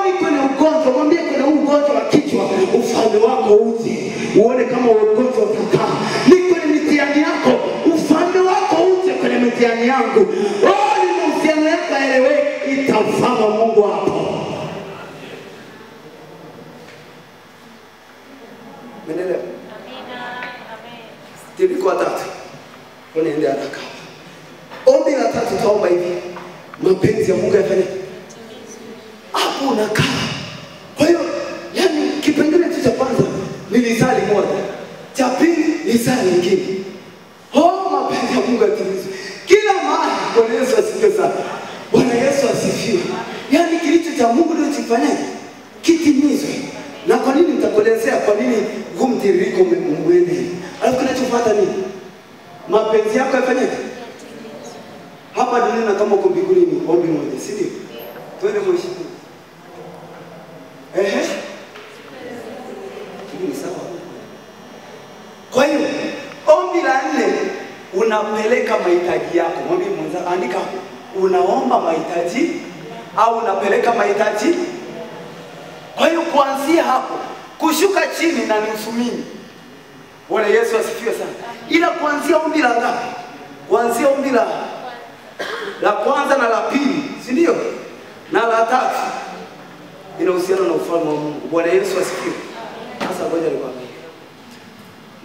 Ni kwenye ugonjwa, mwambie kwenye ugonjwa wa kichwa, ufalme wako uje. Uone kama ugonjwa utakaa. Ni kwenye mitihani yako, ufalme wako uje kwenye mitihani yangu. Ni mahusiano yako yaeleweke, itafanya Mungu hapo. Menelewa? Amen. Tiririko wa tatu. Unaendea haraka. Ombi la tatu tuomba hivi. Mapenzi ya Mungu yafanye. Hapo unakaa. Kwa hiyo, yani kipengele cha kwanza ni lisali moja. Cha pili lisali lingine. Mapenzi ya Mungu yatimizwe. Kila mahali. Bwana Yesu asifiwe sana. Bwana Yesu asifiwe. Yani kilicho cha Mungu ndio kifanyaje? Kitimizwe. Na kwa nini nitakuelezea kwa nini huu mtiririko mwende? Alafu kinachofuata nini? Mapenzi yako yafanyaje? Hapa duniani na kama uko mbinguni ni ombi moja, si ndio? Twende mheshimiwa. Ni sawa. Kwa hiyo ombi la 4 unapeleka mahitaji yako. Mwambie mwanza andika hapo. Unaomba mahitaji au unapeleka mahitaji? Kwa hiyo kuanzia hapo kushuka chini na nusu mimi. Bwana Yesu asifiwe sana. Ila kuanzia ombi la ngapi? Kuanzia ombi la kwanza na la pili, si ndio? Na la tatu inahusiana na ufalme wa Mungu. Bwana Yesu asifiwe. Sasa ngoja nikwambie.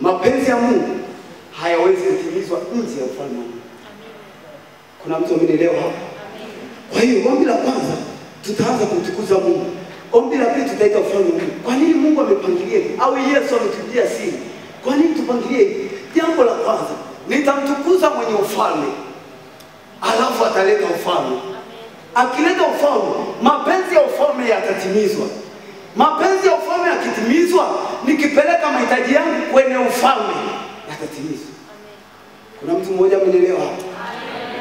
Mapenzi ya Mungu hayawezi kutimizwa nje ya ufalme wa Mungu. Kuna mtu amenielewa hapa? Kwa hiyo ombi la kwanza tutaanza kumtukuza Mungu. Ombi la pili tutaita ufalme wa Mungu. Kwa nini Mungu amepangilia hivi? Au Yesu ametupigia siri? Kwa nini tupangilie hivi? Jambo la kwanza, nitamtukuza mwenye ufalme. Alafu ataleta ufalme. Akileta ufalme, mapenzi ya ufalme yatatimizwa. Mapenzi ya ufalme yakitimizwa, nikipeleka mahitaji yangu kwenye ufalme yatatimizwa. Kuna mtu mmoja amenielewa hapa?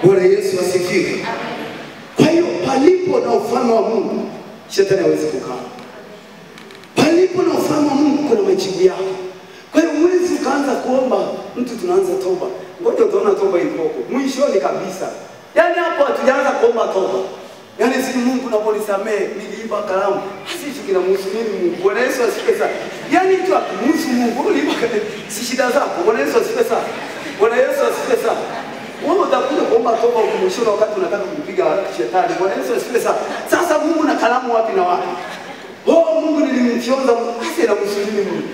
Bwana Yesu asifiwe. Kwa hiyo palipo na ufalme wa Mungu, shetani hawezi kukaa. Palipo na ufalme wa Mungu kuna majibu yako. Kwa hiyo huwezi ukaanza kuomba, mtu tunaanza toba. Ngoja utaona toba ilipoko. Mwishoni kabisa. Yaani hapo hatujaanza kuomba toba. Yaani si Mungu naponisamee, niliiba kalamu. Hasi kinamhusu nini Mungu? Bwana Yesu asifiwe sana. Yaani tu akumhusu Mungu, uliiba kalamu. Si shida zako. Bwana Yesu asifiwe sana. Bwana Yesu asifiwe sana. Wewe utakuja kuomba toba ukimshona wakati unataka kumpiga shetani. Bwana Yesu asifiwe sana. Sasa Mungu na kalamu wapi na wapi? Mungu nilimfyonza, hasa na msulini Mungu.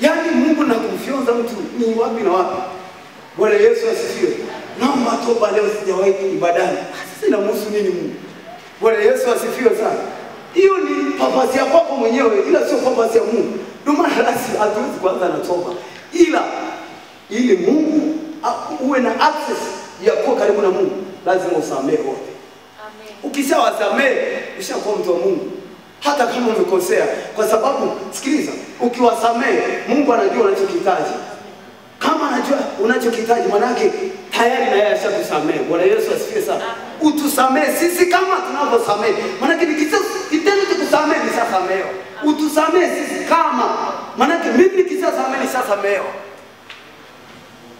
Yaani Mungu na kumfyonza mtu ni wapi na wapi? Bwana Yesu asifiwe. Naomba toba leo sijawahi ibadani. Sasa inamhusu nini Mungu? Bwana Yesu asifiwe sana. Hiyo ni papasi ya kwako mwenyewe, ila sio papasi ya Mungu. Ndio maana lazima hatuwezi kuanza na toba. Ila ili Mungu uwe na access ya kuwa karibu na Mungu, lazima usamehe wote. Amen. Ukishawasamehe, ushakuwa mtu wa Mungu. Hata kama umekosea, kwa sababu sikiliza, ukiwasamehe Mungu anajua unachokihitaji. Kama anajua unachokihitaji, manake tayari na yeye ashakusamehe. Bwana Yesu asifiwe sana. Utusamehe sisi kama tunavyosamehe. Manake ni kitendo utusamehe nishasamehewa. Utusamehe sisi kama manake mimi nikishasamehe nishasamehewa.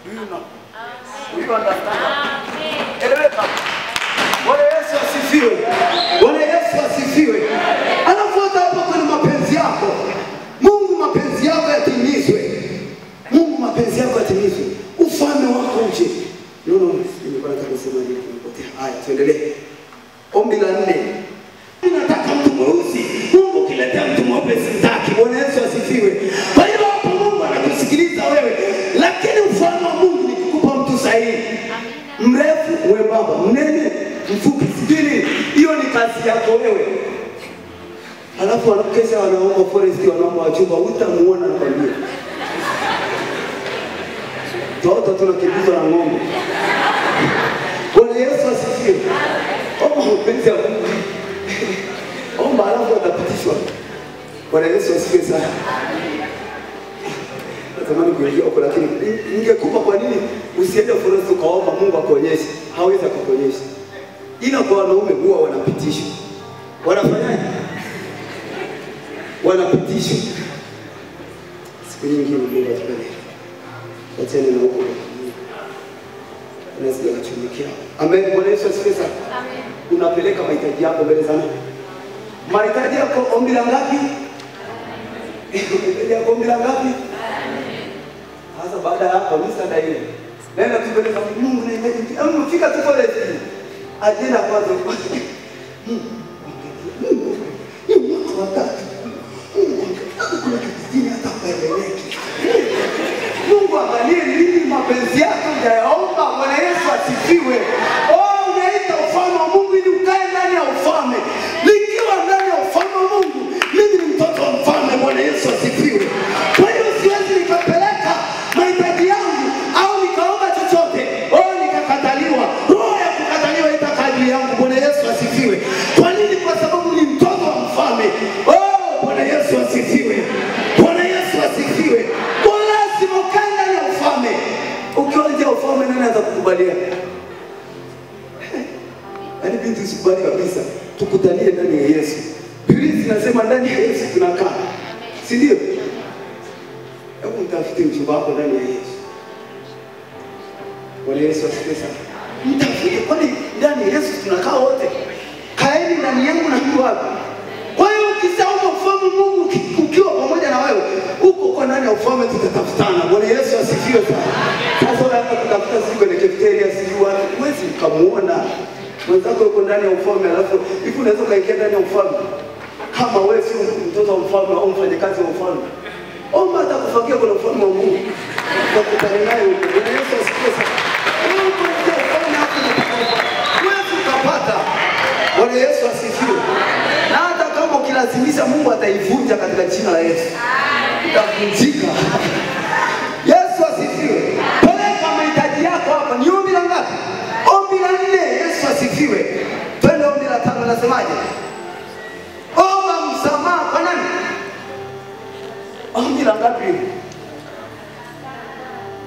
Do you know? Do you understand? Eleweka. Bwana Yesu asifiwe. Bwana Yesu asifiwe. Alafu hapo kuna mapenzi yako. Mungu mapenzi yako yatimizwe. Mungu mapenzi yako yatimizwe. Ufalme wako uje. Nilikuwa nataka kusema nini nimepotea. Haya, tuendelee. Ombi la 4. Ninataka mtu mweusi. Mungu kiletea mtu mweupe sitaki. Bwana Yesu asifiwe. Kwa hiyo hapo Mungu anakusikiliza wewe. Lakini ufalme wa Mungu ni kukupa mtu sahihi. Mrefu, mwembamba, mnene, mfupi, sijui. Hiyo ni kazi yako wewe. Alafu wanakesha wanaomba forest, wanaomba wachumba, utamuona na kwambia. Toto tunakimbizwa na ng'ombe. Bwana Yesu asifiwe. Omba mapenzi ya Mungu. Omba alafu atapitishwa. Bwana Yesu asifiwe sana. Natamani kuingia huko lakini ningekupa kwa nini usiende forest ukaomba Mungu akuonyeshe. Hawezi kukuonyesha. Ila kwa wanaume huwa wanapitishwa. Wanafanyaje? Wanapitishwa. Siku nyingine Mungu atupeleke. Acheni na huko. Unasikia kuchumikia. Amen. Bwana Yesu asifiwe sana. Amen. Unapeleka mahitaji yako mbele za Mungu. Mahitaji yako ombi la ngapi? Ombi yako ombi la ngapi? Sasa baada ya hapo msada ile. Nenda tupeleka Mungu na imani. Fika tu pale. Ajenda kwanza. Mungu watatu. Kuna kitu hata kueleweki. Mungu angalie nini mapenzi yako unayaomba. Bwana Yesu asifiwe. Oh, unaita ufalme wa Mungu ili ukae ndani ya ufalme. Nikiwa ndani ya ufalme wa Mungu, mimi ni mtoto wa mfalme. Bwana Yesu asifiwe. Kwa hiyo siwezi nikapeleka mahitaji yangu au nikaomba chochote. Oh, nikakataliwa. Roho ya kukataliwa itakadri yangu. Bwana Yesu asifiwe. Kwa nini? Kwa sababu ni mtoto wa mfalme. Oh, Bwana Yesu asifiwe. Bwana Yesu asifiwe. Ukiwa nje ya ufalme nani atakukubalia? Yaani binti usikubali kabisa. Tukutanie ndani ya Yesu. Biblia inasema ndani ya Yesu tunakaa. Si ndio? Hebu mtafute mchumba wako ndani ya Yesu. Bwana Yesu asifiwe sana. Mtafute kwani ndani ya Yesu tunakaa wote. Kaeni ndani yangu na mimi wapi? Kwa hiyo ukishaomba ufalme Mungu ukiwa pamoja na wewe, uko kwa ndani ya ufalme tutatafutana. Bwana Yesu asifiwe sana. Sasa hapa tutafuta siku kwenye cafeteria sijui wapi, huwezi kumuona. Mwenzako yuko ndani ya ufalme alafu hivi unaweza kaingia ndani ya ufalme. Kama wewe sio mtoto wa mfalme au mfanyakazi wa ufalme, omba atakufagia kwa ufalme wa Mungu. Tukutane naye huko. Bwana Yesu asifiwe sana. Wewe ukapata. Bwana Yesu asifiwe. Na hata kama ukilazimisha Mungu ataivunja katika jina la Yesu. Itavunjika. Yesu asifiwe. Peleka mahitaji yako hapa. Ni ombi la ngapi? Ombi la 4. Yesu asifiwe. Twende ombi la 5 nasemaje? Omba msamaha kwa nani? Ombi la ngapi?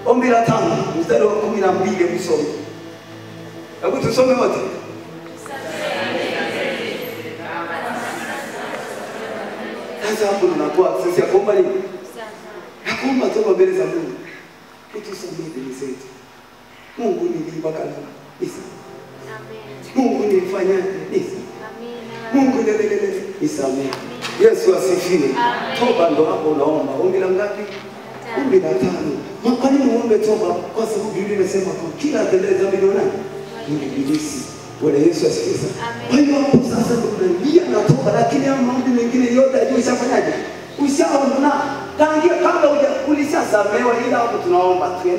Ombi la 5 mstari wa 12 msome. Hebu tusome wote. Sasa hapo unakuwa access ya kuomba nini? Nakuomba toba mbele za Mungu. Utusamehe dhambi zetu. Mungu nilibaka nini? Amen. Mungu nilifanya nini? Amen. Mungu lelelele nisamehe. Yesu asifiwe. Toba ndo hapo unaomba. Ombi la ngapi? Ombi la 5. Kwa nini uombe toba? Kwa sababu Biblia inasema kwa kila atendee dhambi ni nani? Ni ibilisi. Bwana Yesu asifiwe sana. Kwa hiyo hapo sasa ndio tunaingia na toba, lakini haya mambo mengine yote ajue ushafanyaje? Ushaona tangia kabla ulishasamehewa, ila hapo tunaomba tu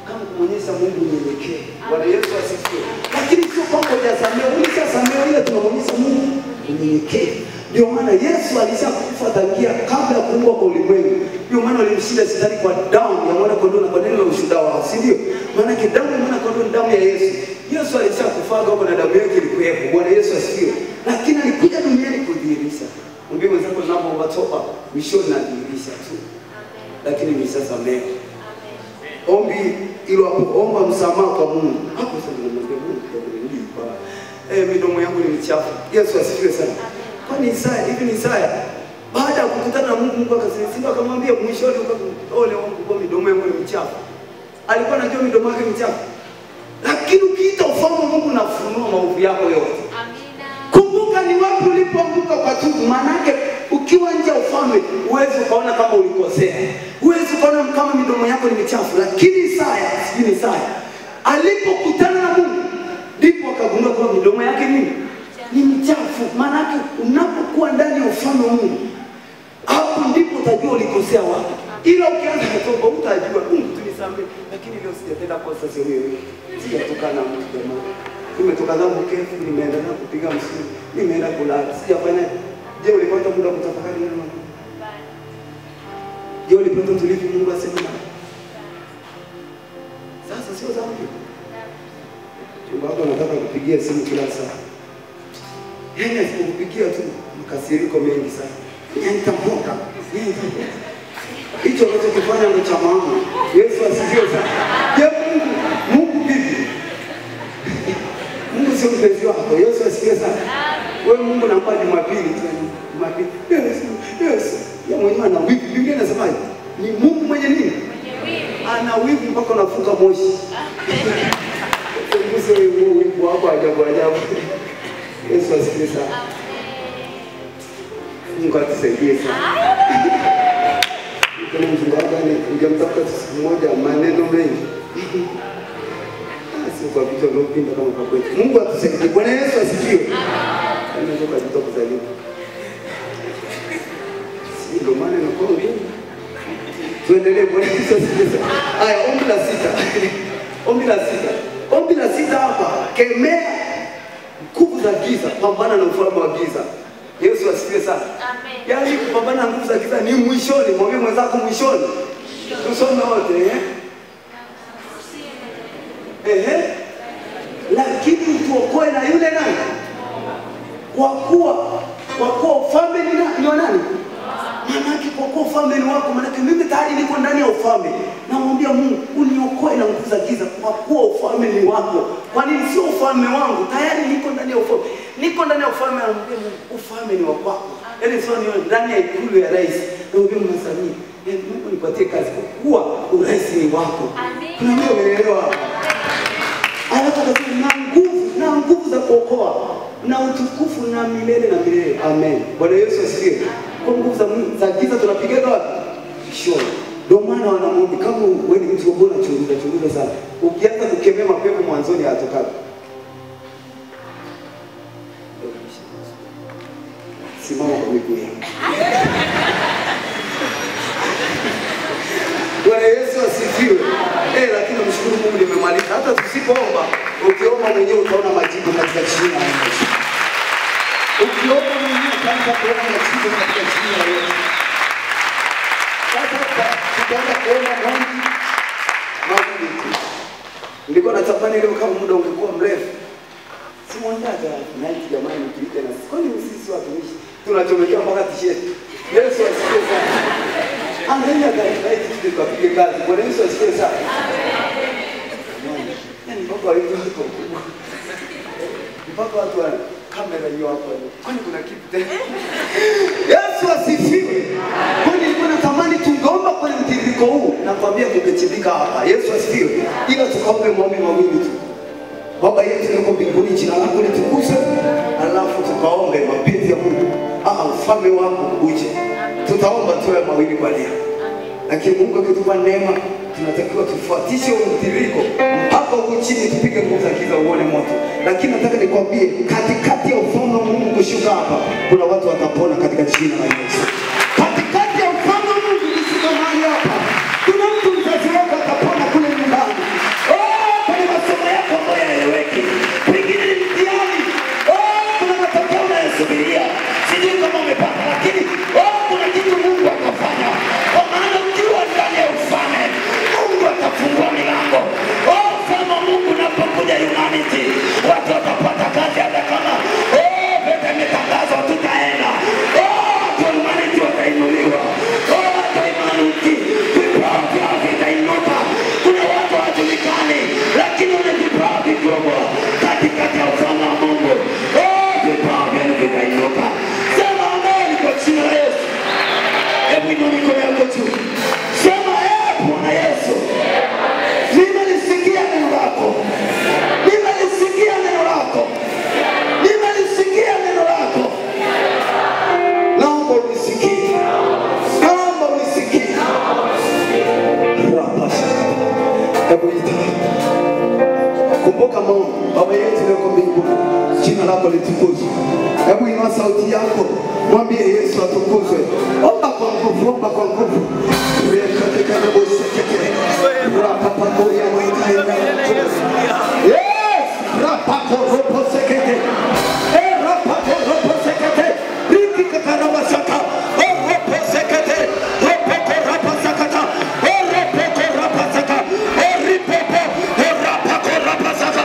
kama kuonyesha Mungu unyenyekee. Bwana Yesu asifiwe. Lakini sio kwamba hujasamehewa, ulishasamehewa, ila tunaonyesha Mungu unyenyekee. Ndio maana Yesu alishakufa tangia kabla ya kuumbwa kwa ulimwengu. Ndio maana alimshinda Shetani kwa damu ya mwana kondoo na kwa neno la ushuhuda wao, si ndio? Maana damu ya mwana kondoo ni damu ya Yesu. Yesu alishakufaga huko na damu yake ilikuwepo. Bwana Yesu asifiwe. Lakini alikuja duniani kudhihirisha. Mwambie mwenzako unapoomba toba, mishoni na dhihirisha tu. Lakini nimeshasamehe. Ombi ilo hapo, omba msamaha kwa Mungu. Hapo sasa mwambie Mungu kwa nini? Midomo yangu ni michafu. Yesu asifiwe sana. Kwa Kwani Isaya baada ya kukutana na Mungu, Mungu akasema, akamwambia mwishoni, ole wangu kwa midomo yako ni michafu. Alikuwa anajua midomo yake michafu. Lakini ukiita ufalme wa Mungu unafunua maovu yako yote. Amina. Kumbuka ni wapi ulipoanguka kwa tubu. Maana yake ukiwa nje ya ufalme huwezi ukaona kama ulikosea. Huwezi ukaona kama midomo yako ni michafu. Lakini Isaya alipokutana na Mungu ndipo akagundua kwamba midomo yake ni michafu. Maana yake unapokuwa ndani ya ufalme wa Mungu, hapo ndipo utajua ulikosea wapi. Ila ukianza kutoka utajua Mungu tunisamehe, lakini leo sijatenda kosa sio wewe. Sijatoka na mtu jamaa. Nimetoka zangu kefu, nimeenda na kupiga msuri, nimeenda kulala. Sijafanya. Je, ulipata muda kutafakari neno la Mungu? Je, ulipata tulivu Mungu asema na? Sasa sio dhambi. Chumba wako anataka kupigia simu kila saa. Yeye asikupigia tu mkasiriko mengi sana. Nitampoka. Hicho unachokifanya ni cha maana. Yesu asifiwe sana. Je, Mungu vipi? Mungu sio mpenzi wako. Yesu asifiwe sana. Wewe Mungu nampa Jumapili tu. Jumapili. Yes. Ya mwenyewe ana wivu. Biblia inasema ni Mungu mwenye nini? Ana wivu mpaka unafuka moshi. Mungu sio wivu hapo ajabu. Yesu asifiwe sana. Mungu atusaidie sana. Kama mchungaji ningemtafuta siku moja maneno mengi. Sio kwa vitu vinavyopinda kama kwa kwetu. Mungu atusaidie. Bwana Yesu asifiwe. Amen. Ndio katika kuzaliwa. Ndio maana nakuwa ngumu. Tuendelee. Bwana Yesu asifiwe. Haya, ombi la sita hapa, kemea nguvu za giza, pambana na ufalme wa giza. Yesu asifiwe sana. Amen. Yaani kupambana na nguvu za giza ni mwishoni. Mwambie mwenzako mwishoni. Tusome wote lakini tuokoe na yule nani? Kwa kuwa ufalme ni wa nani? Maana kwa kuwa ufalme ni wako, maana mimi tayari niko ndani ya ufalme. Namwambia Mungu uniokoe na nguvu za giza, kwa kuwa ufalme ni wako. Kwa nini sio ufalme wangu? Tayari niko ndani ya ufalme. Niko ndani ya ufalme, namwambia Mungu ufalme ni wako. Yaani sio ni ndani ya ikulu ya rais. Namwambia Mungu Samia, Mungu nipatie kazi kwa kuwa urais ni wako. Kuna mtu umeelewa? Alafu na nguvu za kuokoa na utukufu na milele na milele. Amen. Bwana Yesu asifiwe. Kwa nguvu za giza tunapiga wapi? Shoni. Ndio maana wanamuomba kama wewe ni mtu bora, chunguza sana. Ukianza kukemea mapepo mwanzoni hayatoka. Simama kwa miguu yako. Bwana Yesu asifiwe. Lakini mshukuru Mungu nimemaliza. Hata tusipoomba, ukiomba mwenyewe utaona majibu katika jina la Yesu. Ukiomba mwenyewe utaanza kuona majibu katika jina la Yesu. Sasa tutaanza kuomba Mungu. Nilikuwa natamani leo kama muda ungekuwa mrefu. Simwandaga na hiki jamani mkiita na kwani sisi watumishi tunachomekea mpaka t-shirt. Yesu asifiwe sana. Angalia gari hiki tukapige kazi. Bwana Yesu asifiwe sana. Amen. Yaani mpaka walivyo hapo kubwa. Mpaka watu wa kamera hiyo hapo. Kwani kuna kitu tena? Yesu asifiwe. Kwani nilikuwa natamani tungeomba kwenye mtiririko huu na kwambia tungechimbika hapa. Yesu asifiwe. Ila tukaombe maombi mawili tu. Baba yetu yuko mbinguni, jina lako litukuzwe. Alafu tukaombe mapenzi ya Mungu. Ufalme wako uje. Tutaomba tuwe mawili kwa leo. Lakini Mungu akitupa neema, tunatakiwa tufuatishe mtiririko mpaka huko chini tupige nguvu za giza uone moto. Lakini nataka nikwambie katikati ya ufalme wa Mungu kushuka hapa, kuna watu watapona katika jina la Yesu. Katikati ya ufalme wa Mungu kushuka mahali hapa, kuna mtu mzazi wako atapona kule nyumbani. Kwenye masomo yako ambayo yaeleweki. Pengine ni mtihani. Kuna matokeo unayosubiria. Sijui kama umepata, lakini kuna kitu Mungu atafanya. Kwa maana ukiwa ndani ya ufalme, Mungu atafungua milango. Ufalme wa Mungu unapokuja humanity, watu watapata kazi hata kama pete imetangazwa tutaenda. Humanity maombi. Baba yetu uliye mbinguni, jina lako litukuzwe. Hebu inua sauti yako, mwambie Yesu atukuzwe. Omba kwa nguvu, omba kwa nguvu. Yes, rapako ropo sekete. Rapako ropo sekete. Riki kakaraba saka. Ropo sekete. Rapako rapa sakata. Rapako rapa saka. Ripopo. Rapako rapa saka.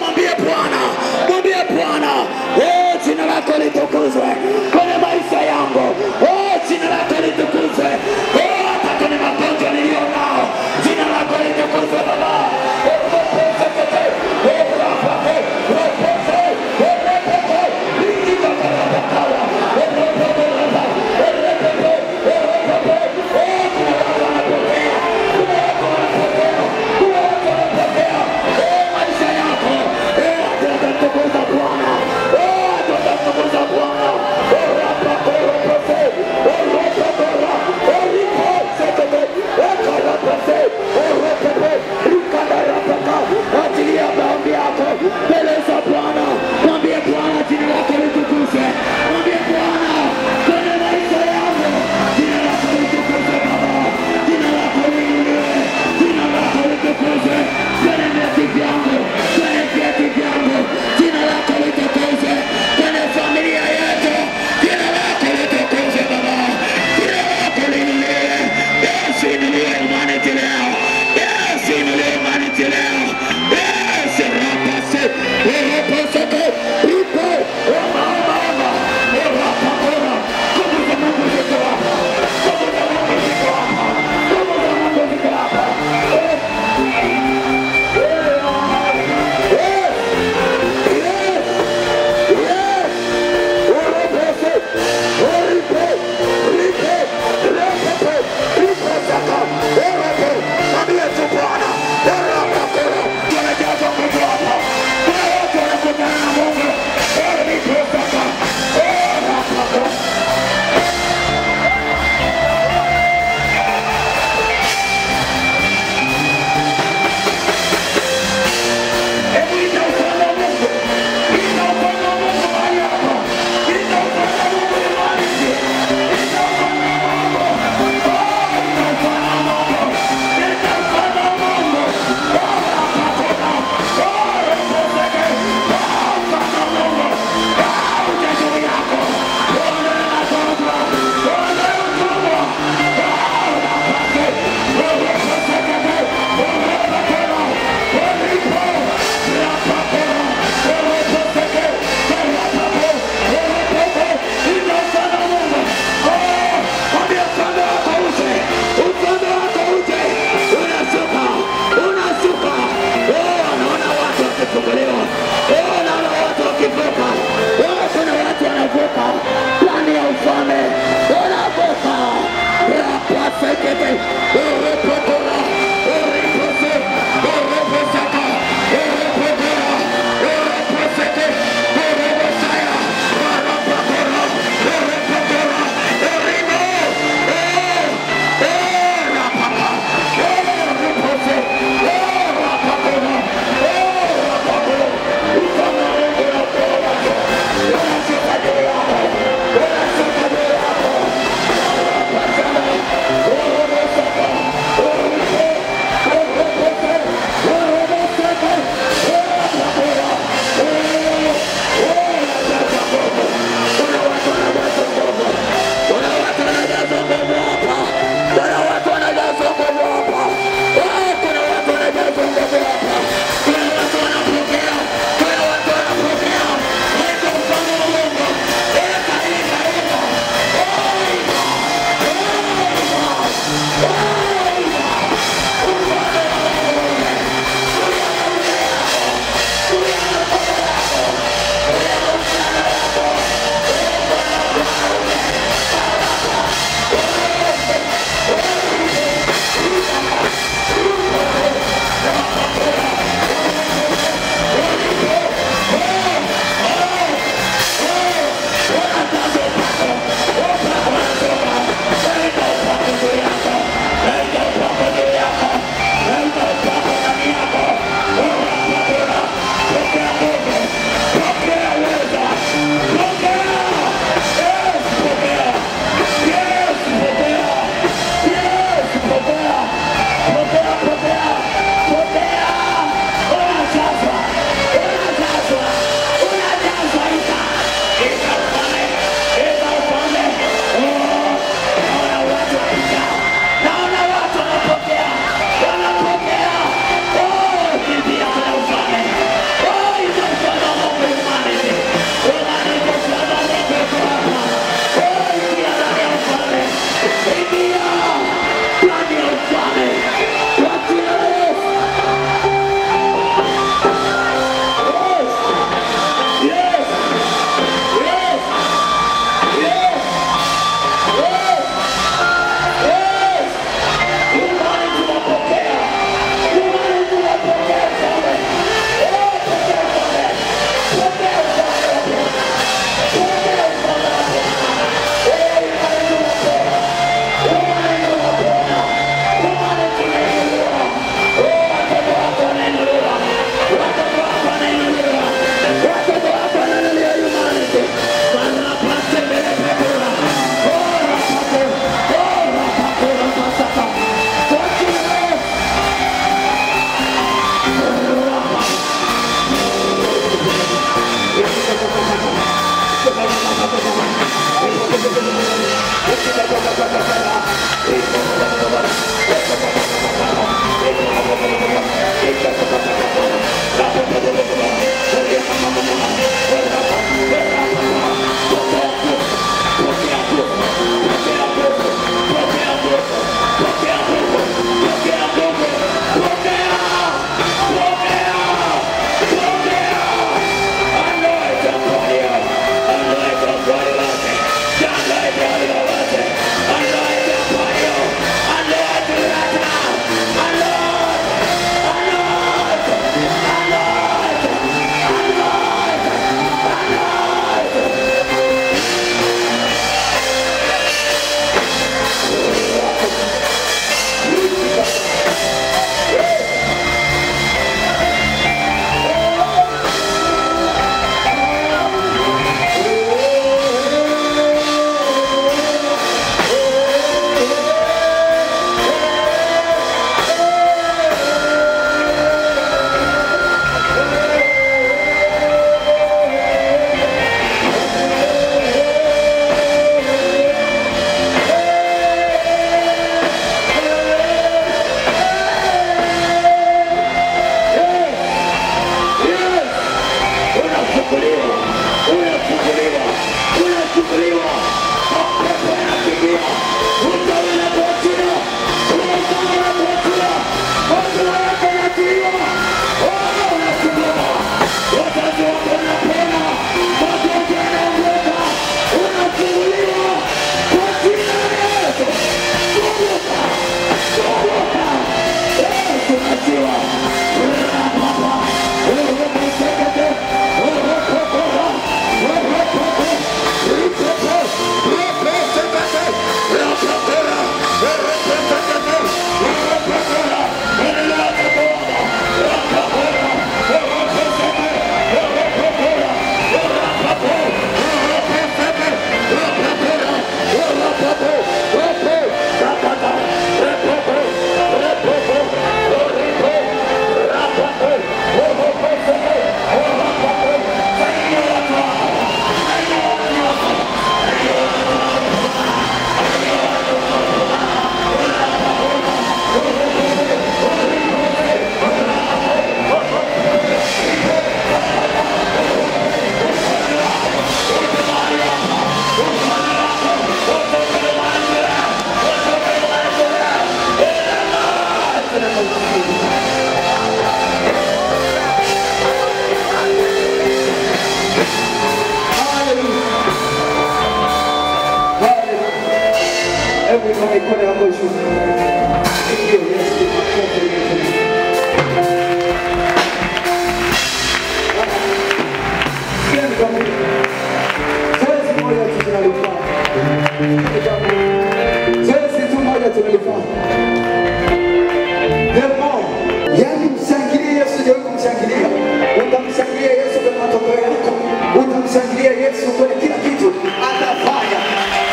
Mwambie Bwana. Mwambie Bwana. Jina lako litukuzwe kwenye maisha yangu. Jina lako litukuzwe. kushuka. Ndio Yesu makofi. Zoezi moja tunalifanya. Zoezi tu moja tunalifanya. Yani mshangilie Yesu, je, kumshangilia. Utamshangilia Yesu kwa matokeo yako. Utamshangilia Yesu kwa kila kitu atafanya.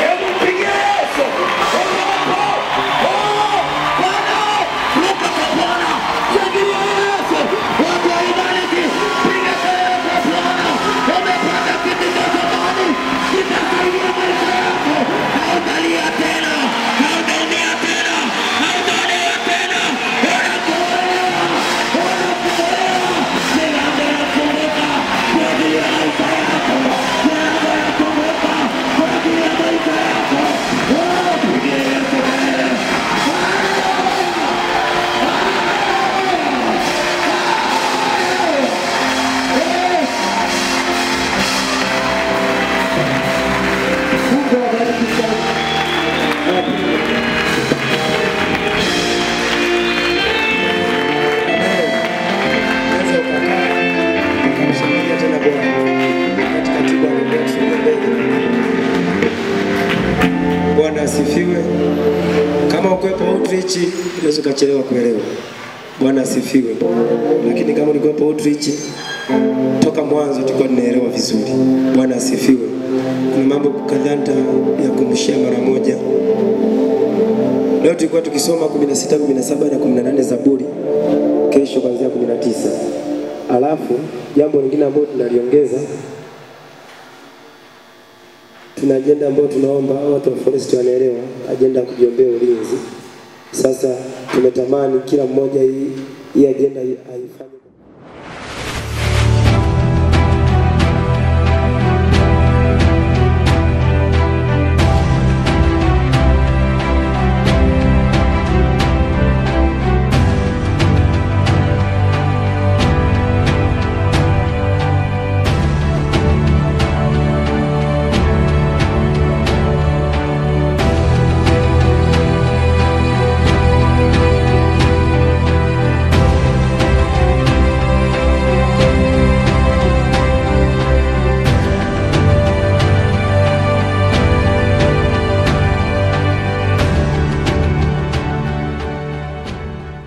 Hebu pigia Yesu. Bwana asifiwe. Kama ukwepo outreach unaweza kuchelewa kuelewa. Bwana asifiwe. Lakini kama ulikuwepo outreach toka mwanzo tulikuwa tunaelewa vizuri. Bwana asifiwe. Kuna mambo kadhaa ya kumshia mara moja. Leo tulikuwa tukisoma 16, 17 na 18 Zaburi. Kesho kuanzia 19. Alafu jambo lingine ambalo tunaliongeza, tuna agenda ambayo tunaomba watu wa Forest wanaelewa, agenda ya kujiombea ulinzi. Sasa tumetamani kila mmoja hii agenda haifanye